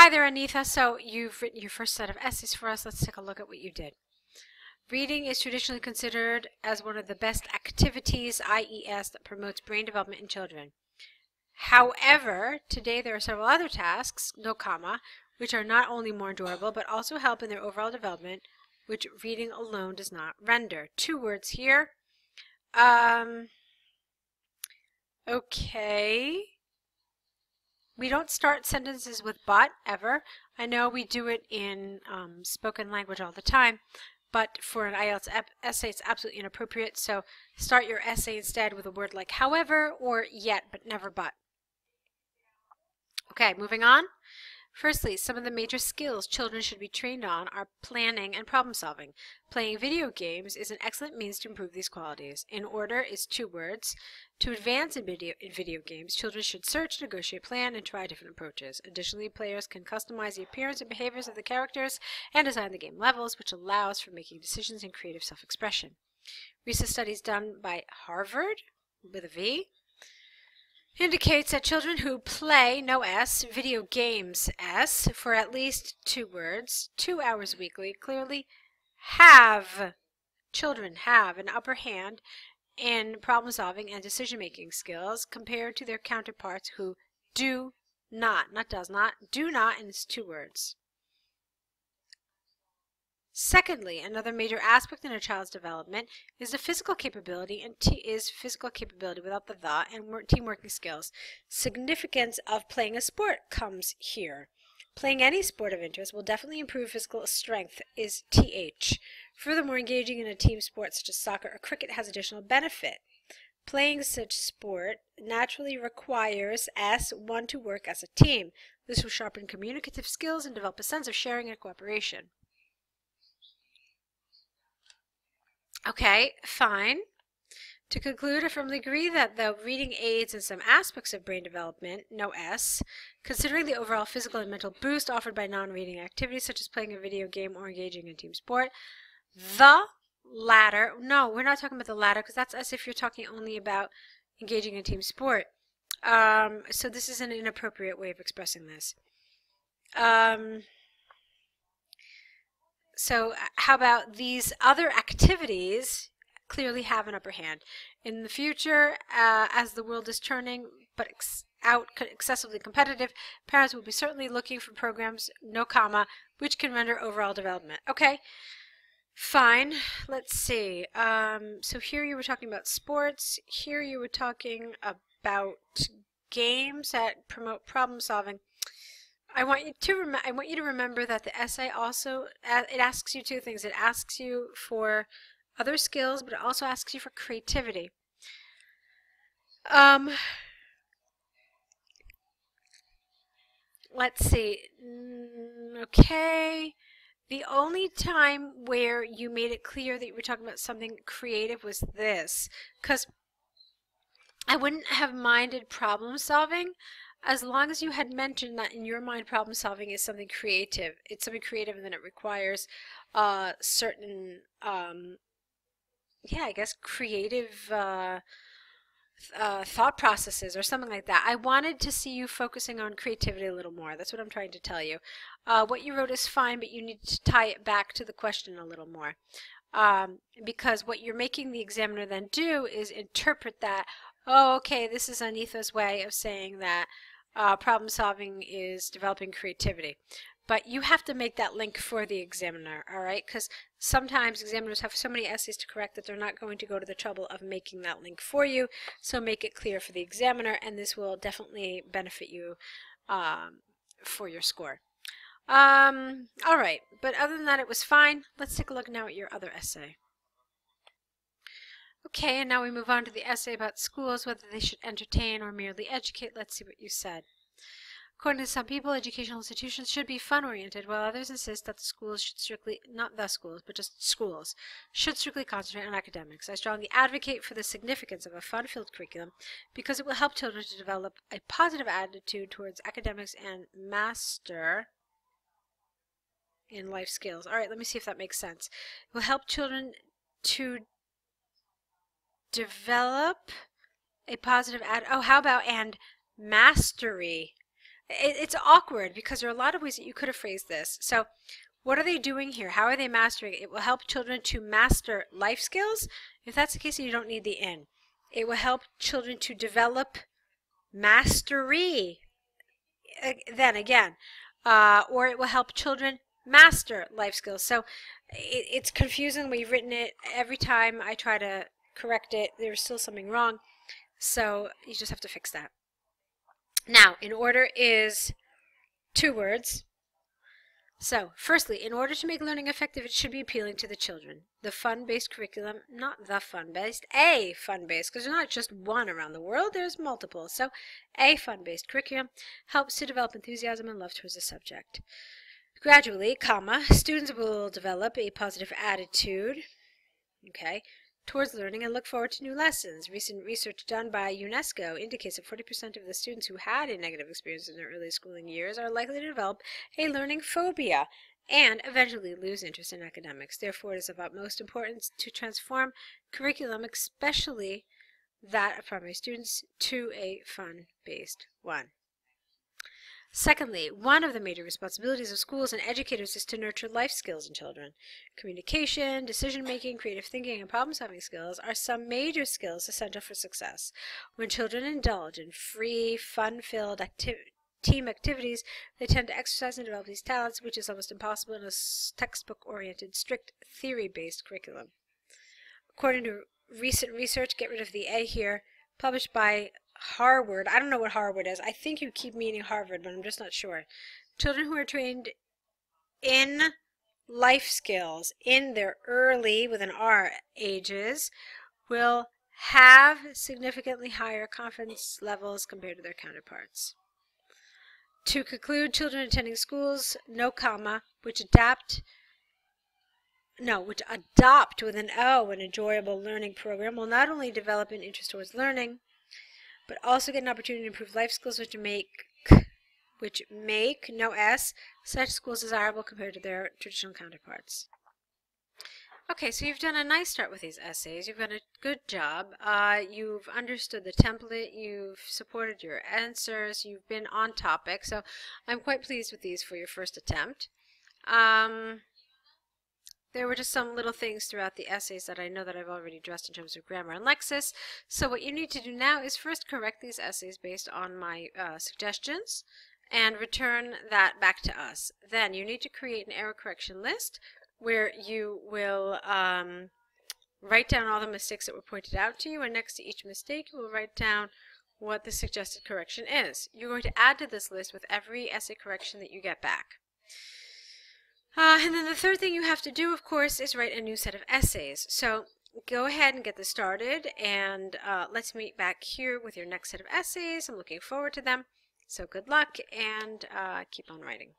Hi there, Anitha. So you've written your first set of essays for us. Let's take a look at what you did. Reading is traditionally considered as one of the best activities, IES, that promotes brain development in children. However, today there are several other tasks, no comma, which are not only more endurable, but also help in their overall development, which reading alone does not render. 2 words here. Okay. We don't start sentences with but, ever. I know we do it in spoken language all the time, but for an IELTS essay it's absolutely inappropriate, so start your essay instead with a word like however or yet, but never but. Okay, moving on. Firstly, some of the major skills children should be trained on are planning and problem solving. Playing video games is an excellent means to improve these qualities. In order is 2 words. To advance in video games, children should search, negotiate, plan, and try different approaches. Additionally, players can customize the appearance and behaviors of the characters and design the game levels, which allows for making decisions and creative self-expression. Recent studies done by Harvard, with a V, indicates that children who play, no S, video games, S, for at least 2 words, 2 hours weekly, children have an upper hand in problem solving and decision making skills compared to their counterparts who do not does not, do not, and it's 2 words. Secondly, another major aspect in a child's development is the physical capability, and physical capability without the and teamworking skills. Significance of playing a sport comes here. Playing any sport of interest will definitely improve physical strength is TH. Furthermore, engaging in a team sport such as soccer or cricket has additional benefit. Playing such sport naturally requires one to work as a team. This will sharpen communicative skills and develop a sense of sharing and cooperation. Okay, fine. To conclude, I firmly agree that though reading aids in some aspects of brain development, no S, considering the overall physical and mental boost offered by non-reading activities such as playing a video game or engaging in team sport, the latter, no, we're not talking about the latter because that's as if you're talking only about engaging in team sport. So this is an inappropriate way of expressing this. So how about these other activities clearly have an upper hand. In the future, as the world is turning but excessively competitive, parents will be certainly looking for programs, no comma, which can render overall development. Okay, fine. Let's see. So here you were talking about sports. Here you were talking about games that promote problem solving. I want you to remember that the essay also it asks you 2 things. It asks you for other skills, but it also asks you for creativity. Let's see. Okay. The only time where you made it clear that you were talking about something creative was this, because I wouldn't have minded problem solving as long as you had mentioned that in your mind problem solving is something creative. It's something creative and then it requires certain yeah, I guess creative thought processes or something like that. I wanted to see you focusing on creativity a little more. That's what I'm trying to tell you. What you wrote is fine, but you need to tie it back to the question a little more. Because what you're making the examiner then do is interpret that, oh, okay, this is Anitha's way of saying that problem solving is developing creativity. But you have to make that link for the examiner, all right? Because sometimes examiners have so many essays to correct that they're not going to go to the trouble of making that link for you. So make it clear for the examiner, and this will definitely benefit you for your score. All right, but other than that, it was fine. Let's take a look now at your other essay. Okay, and now we move on to the essay about schools, whether they should entertain or merely educate. Let's see what you said. According to some people, educational institutions should be fun-oriented, while others insist that the schools should strictly, not the schools, but just schools, should strictly concentrate on academics. I strongly advocate for the significance of a fun-filled curriculum because it will help children to develop a positive attitude towards academics and master in life skills. All right, let me see if that makes sense. It will help children to develop a positive how about and mastery It's awkward because there are a lot of ways that you could have phrased this. So what are they doing here? How are they mastering it? It will help children to master life skills. If that's the case, you don't need the in. It will help children to develop mastery. Then again, or it will help children master life skills. So it's confusing the way you've written it. Every time I try to correct it, there's still something wrong. So you just have to fix that. Now, in order is 2 words. So, firstly, in order to make learning effective, it should be appealing to the children. The fun-based curriculum, not the fun-based, a fun-based, because there's not just one around the world, there's multiple. So, a fun-based curriculum helps to develop enthusiasm and love towards the subject. Gradually, students will develop a positive attitude, towards learning and look forward to new lessons. Recent research done by UNESCO indicates that 40% of the students who had a negative experience in their early schooling years are likely to develop a learning phobia and eventually lose interest in academics. Therefore, it is of utmost importance to transform curriculum, especially that of primary students, to a fun-based one. Secondly, one of the major responsibilities of schools and educators is to nurture life skills in children. Communication, decision-making, creative thinking, and problem-solving skills are some major skills essential for success. When children indulge in free, fun-filled team activities, they tend to exercise and develop these talents, which is almost impossible in a textbook-oriented, strict, theory-based curriculum. According to recent research, get rid of the A here, published by Harvard. I don't know what Harvard is. I think you keep meaning Harvard, but I'm just not sure. Children who are trained in life skills in their early, with an R, ages will have significantly higher confidence levels compared to their counterparts. To conclude, children attending schools, which adopt with an O an enjoyable learning program will not only develop an interest towards learning, but also get an opportunity to improve life skills which make, no S, such schools desirable compared to their traditional counterparts. Okay, so you've done a nice start with these essays. You've done a good job. You've understood the template. You've supported your answers. You've been on topic. So I'm quite pleased with these for your first attempt. There were just some little things throughout the essays that I know that I've already addressed in terms of grammar and lexis. So what you need to do now is first correct these essays based on my suggestions and return that back to us. Then you need to create an error correction list where you will write down all the mistakes that were pointed out to you, and next to each mistake you will write down what the suggested correction is. You're going to add to this list with every essay correction that you get back. And then the third thing you have to do, of course, is write a new set of essays. So go ahead and get this started, and let's meet back here with your next set of essays. I'm looking forward to them. So good luck, and keep on writing.